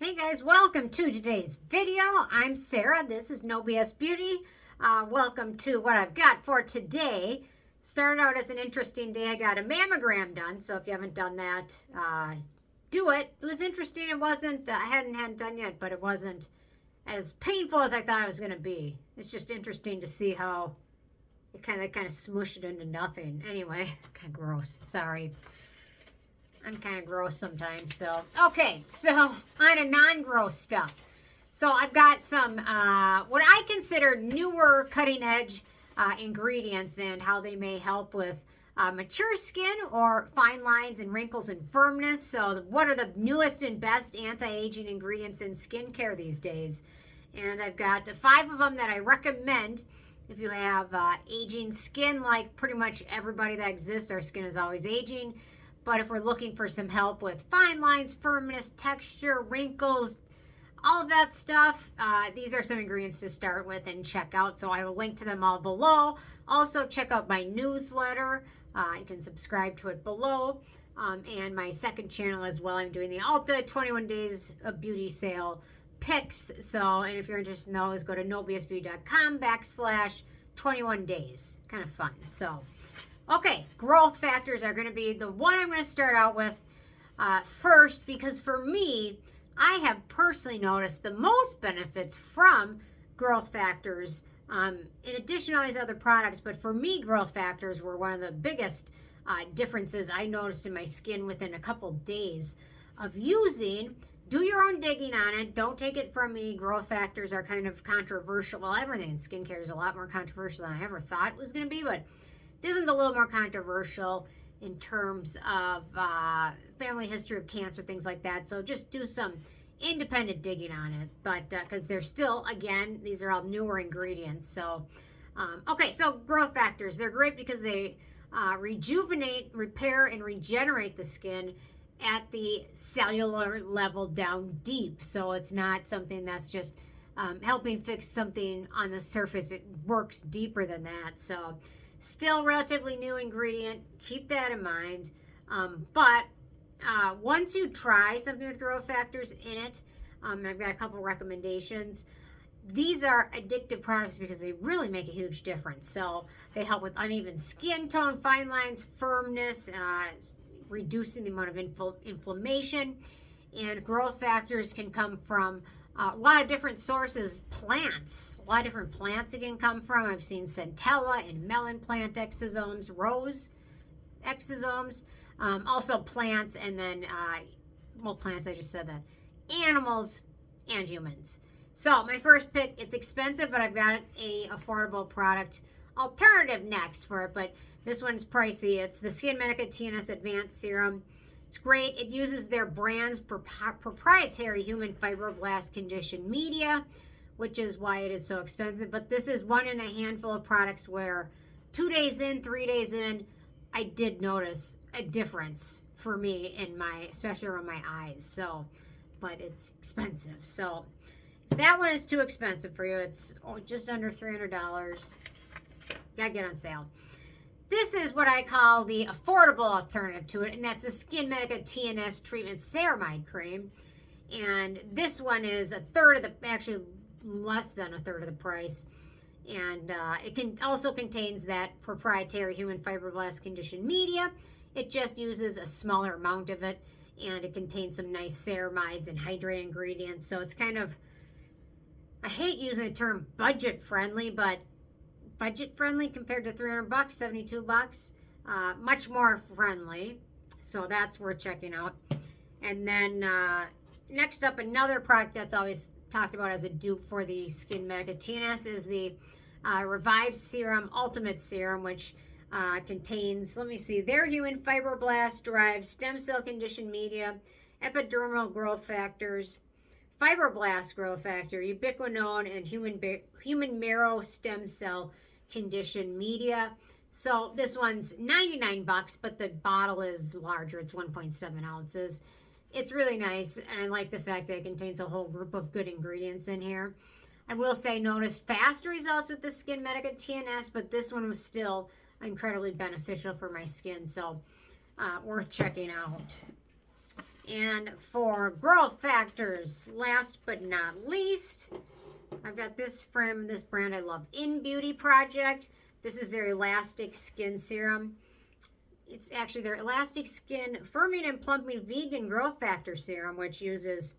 Hey guys, welcome to today's video. I'm Sarah. This is No BS Beauty. Welcome to what I've got for today. Started out as an interesting day. I got a mammogram done, so if you haven't done that, do it. It was interesting. It wasn't, I hadn't done yet, but it wasn't as painful as I thought it was going to be. It's just interesting to see how it kind of smushed it into nothing. Anyway, kind of gross. Sorry. I'm kind of gross sometimes, so. Okay, so on to non-gross stuff. So I've got some, what I consider newer cutting-edge ingredients and how they may help with mature skin or fine lines and wrinkles and firmness. So what are the newest and best anti-aging ingredients in skincare these days? And I've got 5 of them that I recommend if you have aging skin. Like pretty much everybody that exists, our skin is always aging. But if we're looking for some help with fine lines, firmness, texture, wrinkles, all of that stuff, these are some ingredients to start with and check out. So I will link to them all below. Also, check out my newsletter. You can subscribe to it below. And my second channel as well. I'm doing the Ulta 21 Days of Beauty Sale picks. So, and if you're interested in those, go to nobsbeauty.com/21 days. Kind of fun. So. Okay, growth factors are going to be the one I'm going to start out with first, because for me, I have personally noticed the most benefits from growth factors in addition to all these other products. But for me, growth factors were one of the biggest differences I noticed in my skin within a couple days of using. Do your own digging on it. Don't take it from me. Growth factors are kind of controversial. Well, everything in skincare is a lot more controversial than I ever thought it was going to be, but this one's a little more controversial in terms of family history of cancer, things like that. So just do some independent digging on it. But because they're still, again, these are all newer ingredients. So, okay, so growth factors. They're great because they rejuvenate, repair, and regenerate the skin at the cellular level down deep. So it's not something that's just helping fix something on the surface. It works deeper than that. So still relatively new ingredient. Keep that in mind. But once you try something with growth factors in it, I've got a couple recommendations. These are addictive products because they really make a huge difference. So they help with uneven skin tone, fine lines, firmness, reducing the amount of inflammation. And growth factors can come from a lot of different sources, plants. A lot of different plants it can come from. I've seen centella and melon plant exosomes, rose exosomes, also plants, and then, well, plants, I just said that, animals and humans. So my first pick, it's expensive, but I've got a affordable product alternative next for it, but this one's pricey. It's the SkinMedica TNS Advanced Serum. It's great. It uses their brand's proprietary Human Fibroblast Conditioned Media, which is why it is so expensive. But this is one in a handful of products where 2 days in, 3 days in, I did notice a difference for me in my, especially around my eyes. So, but it's expensive. So if that one is too expensive for you, it's just under $300. Gotta get on sale. This is what I call the affordable alternative to it, and that's the SkinMedica TNS Treatment Ceramide Cream. And this one is a third of the, actually less than a third of the price. And it also contains that proprietary Human Fibroblast Conditioned Media. It just uses a smaller amount of it, and it contains some nice ceramides and hydrating ingredients. So it's kind of, I hate using the term budget friendly, but budget friendly compared to $300, $72, much more friendly. So that's worth checking out. And then next up, another product that's always talked about as a dupe for the SkinMedica TNS is the RevivSerums Ultimate Serum, which contains, let me see, their Human Fibroblast Derived Stem Cell Conditioned Media, Epidermal Growth Factors, Fibroblast Growth Factor, Ubiquinone, and Human Marrow Stem Cell Conditioned Media. So this one's $99, but the bottle is larger. It's 1.7 ounces. It's really nice, and I like the fact that it contains a whole group of good ingredients in here. I will say, noticed fast results with the SkinMedica TNS, but this one was still incredibly beneficial for my skin, so worth checking out. And for growth factors, last but not least, I've got this from this brand I love, iNNBEAUTY Project. This is their Elastic Skin Serum. It's actually their Elastic Skin Firming and Plumping Vegan Growth Factor Serum, which uses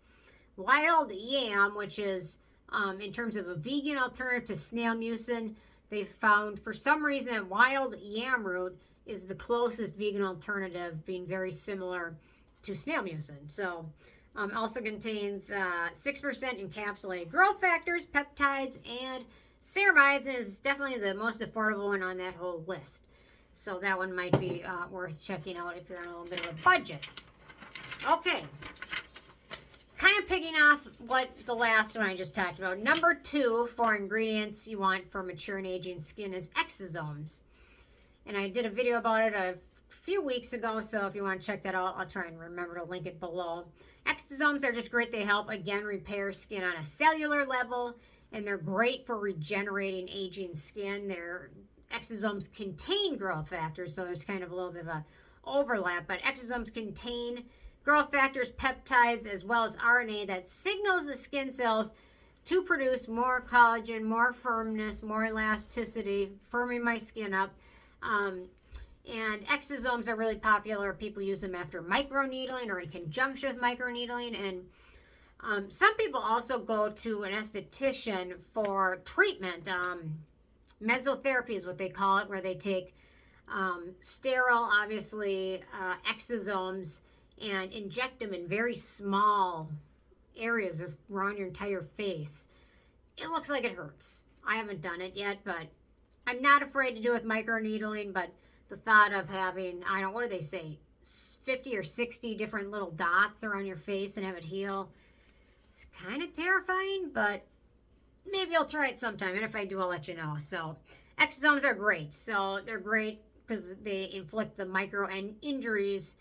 wild yam, which is, in terms of a vegan alternative to snail mucin, they found for some reason that wild yam root is the closest vegan alternative, being very similar to snail mucin. So also contains 6% encapsulated growth factors, peptides, and ceramides, and is definitely the most affordable one on that whole list. So that one might be worth checking out if you're on a little bit of a budget. Okay. Kind of picking off what the last one I just talked about. Number 2 for ingredients you want for mature and aging skin is Exosomes. And I did a video about it a few weeks ago, so if you want to check that out, I'll try and remember to link it below. Exosomes are just great. They help, again, repair skin on a cellular level, and they're great for regenerating aging skin. Their exosomes contain growth factors, so there's kind of a little bit of a overlap, but exosomes contain growth factors, peptides, as well as RNA that signals the skin cells to produce more collagen, more firmness, more elasticity, firming my skin up. And exosomes are really popular. People use them after microneedling or in conjunction with microneedling. And some people also go to an esthetician for treatment. Mesotherapy is what they call it, where they take sterile, obviously, exosomes and inject them in very small areas around your entire face. It looks like it hurts. I haven't done it yet, but I'm not afraid to do it with microneedling, but the thought of having, I don't know, what do they say, 50 or 60 different little dots around your face and have it heal, it's kind of terrifying, but maybe I'll try it sometime, and if I do, I'll let you know. So exosomes are great. So they're great because they inflict the micro and injuries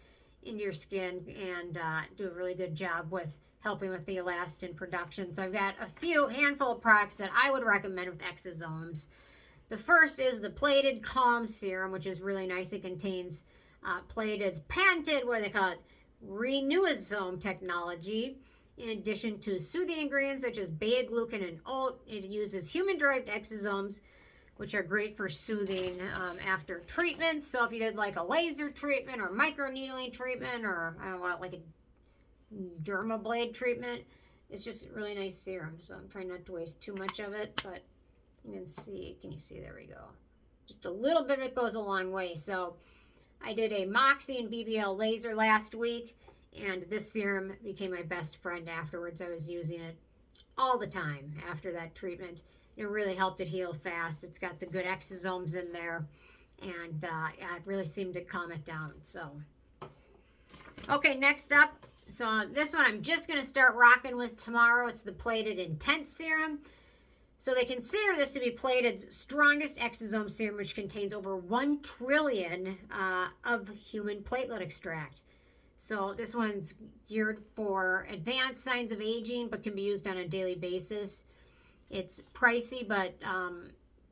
into your skin and do a really good job with helping with the elastin production. So I've got a handful of products that I would recommend with exosomes. The first is the Plated Calm Serum, which is really nice. It contains Plated's patented, what do they call it, Renewosome technology. In addition to soothing ingredients such as beta-glucan and oat, it uses human-derived exosomes, which are great for soothing after treatments. So if you did like a laser treatment or microneedling treatment or, I don't know, like a dermablade treatment, it's just a really nice serum. So I'm trying not to waste too much of it, but you can see, there we go. Just a little bit of it goes a long way. So I did a Moxie and BBL laser last week, and this serum became my best friend afterwards. I was using it all the time after that treatment. It really helped it heal fast. It's got the good exosomes in there, and yeah, it really seemed to calm it down. So, okay, next up. So this one I'm just going to start rocking with tomorrow. It's the Plated Intense Serum. So they consider this to be Plated's strongest exosome serum, which contains over 1 trillion of human platelet extract. So this one's geared for advanced signs of aging, but can be used on a daily basis. It's pricey, but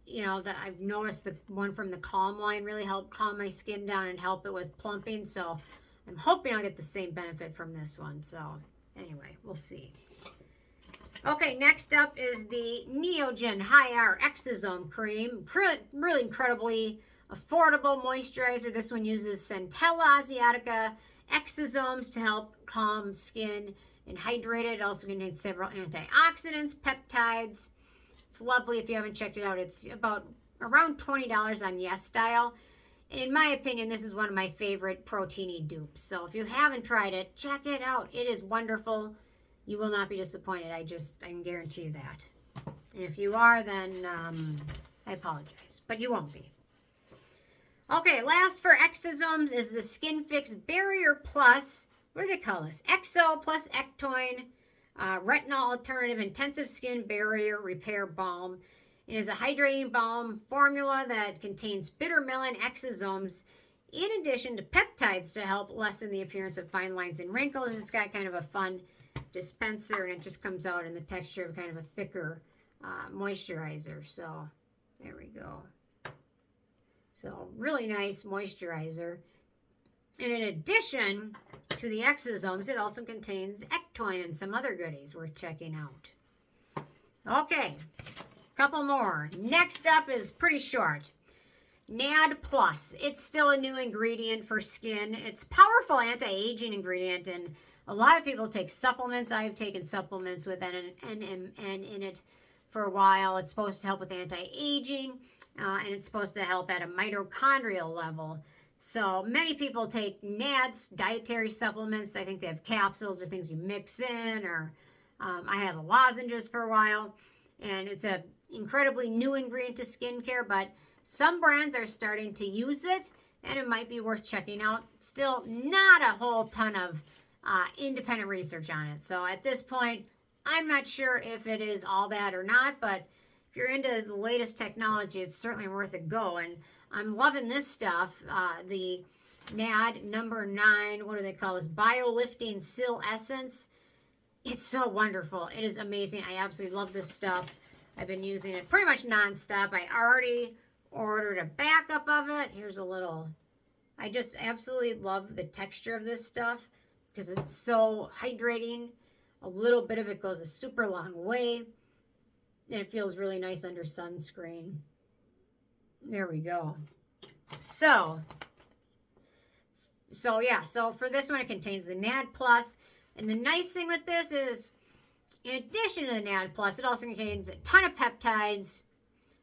you know, I've noticed the one from the Calm line really helped calm my skin down and help it with plumping. So I'm hoping I'll get the same benefit from this one. So anyway, we'll see. Okay, next up is the Neogen High R Exosome Cream. Really incredibly affordable moisturizer. This one uses Centella asiatica exosomes to help calm skin and hydrate it. It also contains several antioxidants, peptides. It's lovely. If you haven't checked it out, it's about around $20 on YesStyle. And in my opinion, this is one of my favorite protein-y dupes. So if you haven't tried it, check it out. It is wonderful. You will not be disappointed. I can guarantee you that. And if you are, then I apologize, but you won't be. Okay, last for exosomes is the Skin Fix Barrier Plus. What do they call this? Exo plus Ectoin Retinol Alternative Intensive Skin Barrier Repair Balm. It is a hydrating balm formula that contains bitter melon exosomes in addition to peptides to help lessen the appearance of fine lines and wrinkles. It's got kind of a fun dispenser, and it just comes out in the texture of kind of a thicker moisturizer. So there we go. So really nice moisturizer. And in addition to the exosomes, it also contains Ectoin and some other goodies worth checking out. Okay, couple more. Next up is pretty short. NAD Plus. It's still a new ingredient for skin. It's a powerful anti-aging ingredient, and a lot of people take supplements. I've taken supplements with NMN in it for a while. It's supposed to help with anti-aging, and it's supposed to help at a mitochondrial level. So many people take NADs, dietary supplements. I think they have capsules or things you mix in, or I had lozenges for a while, and it's an incredibly new ingredient to skincare, but some brands are starting to use it, and it might be worth checking out. Still not a whole ton of independent research on it. So at this point, I'm not sure if it is all that or not, but if you're into the latest technology, it's certainly worth a go. And I'm loving this stuff. The NAD number 9, what do they call this? Biolifting Sil Essence. It's so wonderful. It is amazing. I absolutely love this stuff. I've been using it pretty much nonstop. I already ordered a backup of it. Here's a little. I just absolutely love the texture of this stuff because it's so hydrating. A little bit of it goes a super long way. And it feels really nice under sunscreen. There we go. So yeah, so for this one, it contains the NAD Plus. And the nice thing with this is, in addition to the NAD Plus, it also contains a ton of peptides.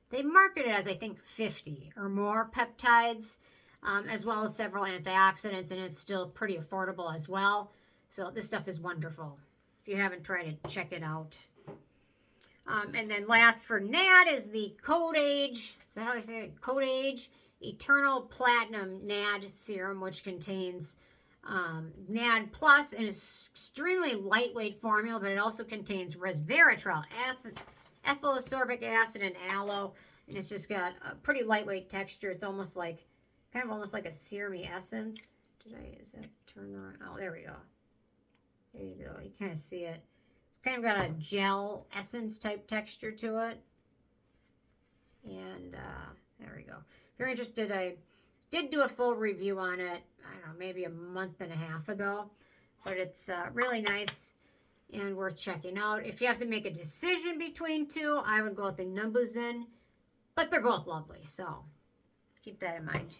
They market it as, I think, 50 or more peptides, as well as several antioxidants, and it's still pretty affordable as well. So this stuff is wonderful. If you haven't tried it, check it out. And then last for NAD is the CodeAge. Is that how I say it? CodeAge Eternal Platinum NAD Serum, which contains NAD Plus in an extremely lightweight formula, but it also contains resveratrol, ethyl ascorbic acid, and aloe, and it's just got a pretty lightweight texture. It's almost like, kind of almost like a serum-y essence. Is that turned around? Oh, there we go. There you go. You kind of see it. It's kind of got a gel essence type texture to it. And there we go. If you're interested, I did do a full review on it, I don't know, maybe a month and a half ago. But it's really nice and worth checking out. If you have to make a decision between two, I would go with the Numbuzin. But they're both lovely, so keep that in mind.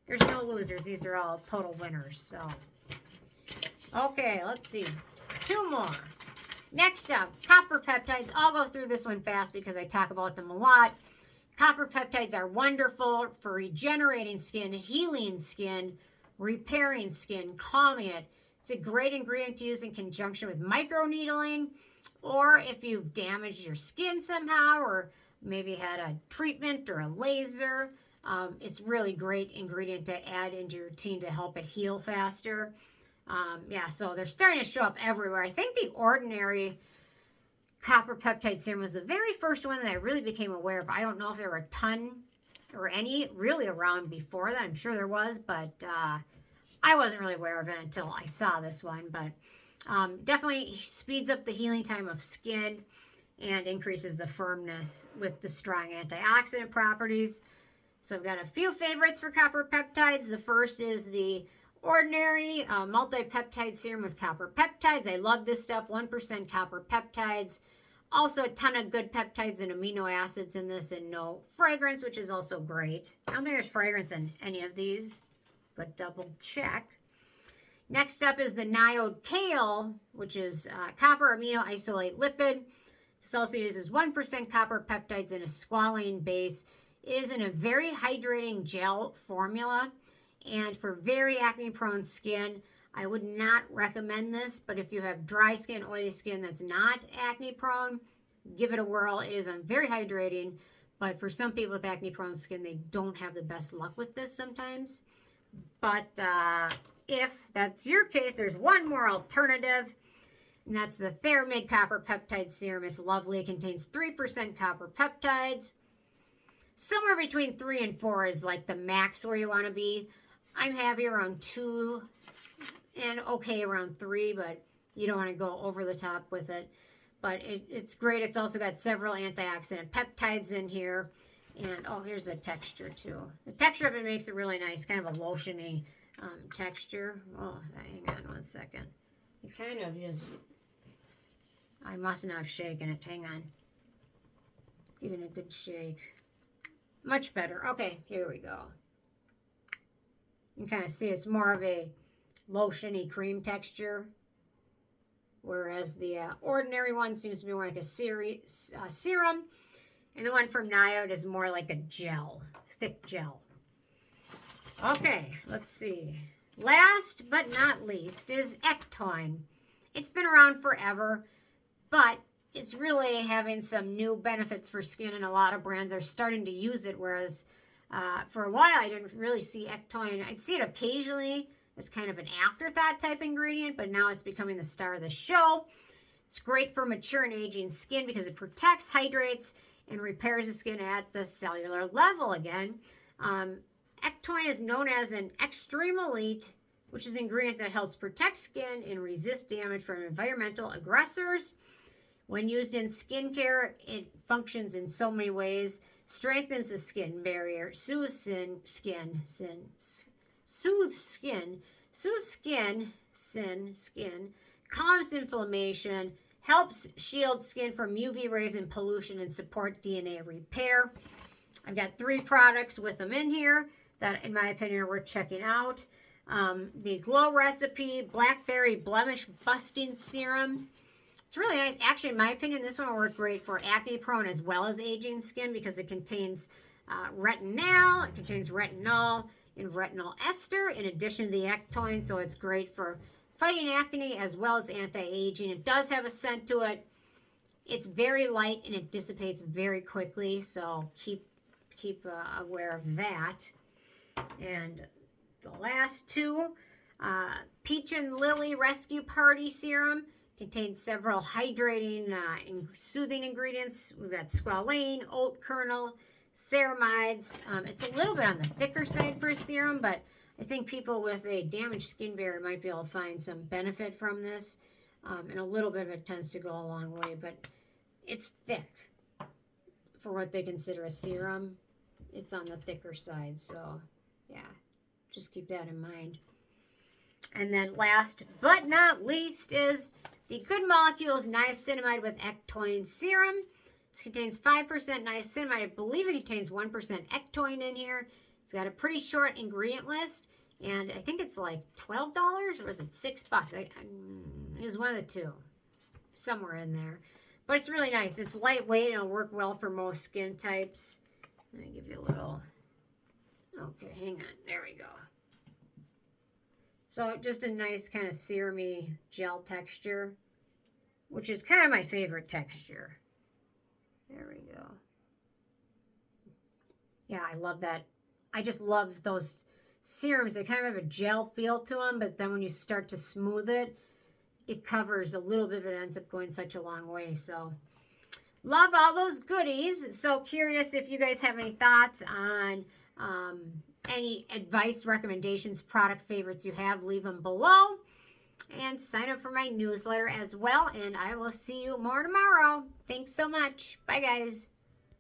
There's no losers. These are all total winners. So, okay, let's see. 2 more. Next up, copper peptides. I'll go through this one fast because I talk about them a lot. Copper peptides are wonderful for regenerating skin, healing skin, repairing skin, calming it. It's a great ingredient to use in conjunction with microneedling, or if you've damaged your skin somehow, or maybe had a treatment or a laser. It's really great ingredient to add into your routine to help it heal faster. Yeah, so they're starting to show up everywhere. I think the ordinary copper peptide serum was the very first one that I really became aware of. I don't know if there were a ton or any really around before that. I'm sure there was, but I wasn't really aware of it until I saw this one. But definitely speeds up the healing time of skin and increases the firmness with the strong antioxidant properties. So I've got a few favorites for copper peptides. The first is the ordinary multi-peptide serum with copper peptides. I love this stuff. 1% copper peptides. Also a ton of good peptides and amino acids in this, and no fragrance, which is also great. I don't think there's fragrance in any of these, but double check. Next up is the Niode Kale, which is copper amino isolate lipid. This also uses 1% copper peptides in a squalene base. It is in a very hydrating gel formula, and for very acne-prone skin, I would not recommend this, but if you have dry skin, oily skin that's not acne-prone, give it a whirl. It is very hydrating, but for some people with acne-prone skin, they don't have the best luck with this sometimes. But if that's your case, there's one more alternative, and that's the Ceramide Copper Peptide Serum. It's lovely. It contains 3% copper peptides. Somewhere between 3 and 4 is like the max where you want to be. I'm happy around 2 and okay around 3, but you don't want to go over the top with it. But it's great. It's also got several antioxidant peptides in here. And, oh, here's the texture, too. The texture of it makes it really nice, kind of a lotiony texture. Oh, hang on one second. It's kind of just, I must not have shaken it. Hang on. Give it a good shake. Much better. Okay, here we go. You can kind of see it's more of a lotiony cream texture, whereas the ordinary one seems to be more like a serum, and the one from Niobe is more like a gel, thick gel. Okay, let's see. Last but not least is Ectoin. It's been around forever, but it's really having some new benefits for skin, and a lot of brands are starting to use it, whereas for a while I didn't really see Ectoin. I'd see it occasionally as kind of an afterthought type ingredient, but now it's becoming the star of the show. It's great for mature and aging skin because it protects, hydrates, and repairs the skin at the cellular level again. Ectoin is known as an extreme elite, which is an ingredient that helps protect skin and resist damage from environmental aggressors. When used in skincare, it functions in so many ways. Strengthens the skin barrier, soothes skin, calms inflammation, helps shield skin from UV rays and pollution, and support DNA repair. I've got 3 products with them in here that, in my opinion, are worth checking out. The Glow Recipe Blackberry Blemish Busting Serum. It's really nice. Actually, in my opinion, this one will work great for acne-prone as well as aging skin because it contains retinol, it contains retinol and retinol ester in addition to the Ectoin, so it's great for fighting acne as well as anti-aging. It does have a scent to it. It's very light and it dissipates very quickly, so keep aware of that. And the last 2, Peach and Lily Rescue Party Serum. Contains several hydrating and soothing ingredients. We've got squalane, oat kernel, ceramides. It's a little bit on the thicker side for a serum, but I think people with a damaged skin barrier might be able to find some benefit from this. And a little bit of it tends to go a long way, but it's thick for what they consider a serum. It's on the thicker side, so yeah, just keep that in mind. And then last but not least is the Good Molecules Niacinamide with Ectoin Serum. This contains 5% niacinamide. I believe it contains 1% Ectoin in here. It's got a pretty short ingredient list, and I think it's like $12 or was it $6? It was one of the 2, somewhere in there. But it's really nice. It's lightweight and it'll work well for most skin types. Let me give you a little. Okay, hang on. There we go. So just a nice kind of serum-y gel texture, which is kind of my favorite texture. There we go. Yeah, I love that. I just love those serums. They kind of have a gel feel to them, but then when you start to smooth it, it covers a little bit of it, ends up going such a long way. So love all those goodies. So curious if you guys have any thoughts on any advice, recommendations, product favorites you have, leave them below. And sign up for my newsletter as well. And I will see you more tomorrow. Thanks so much. Bye, guys.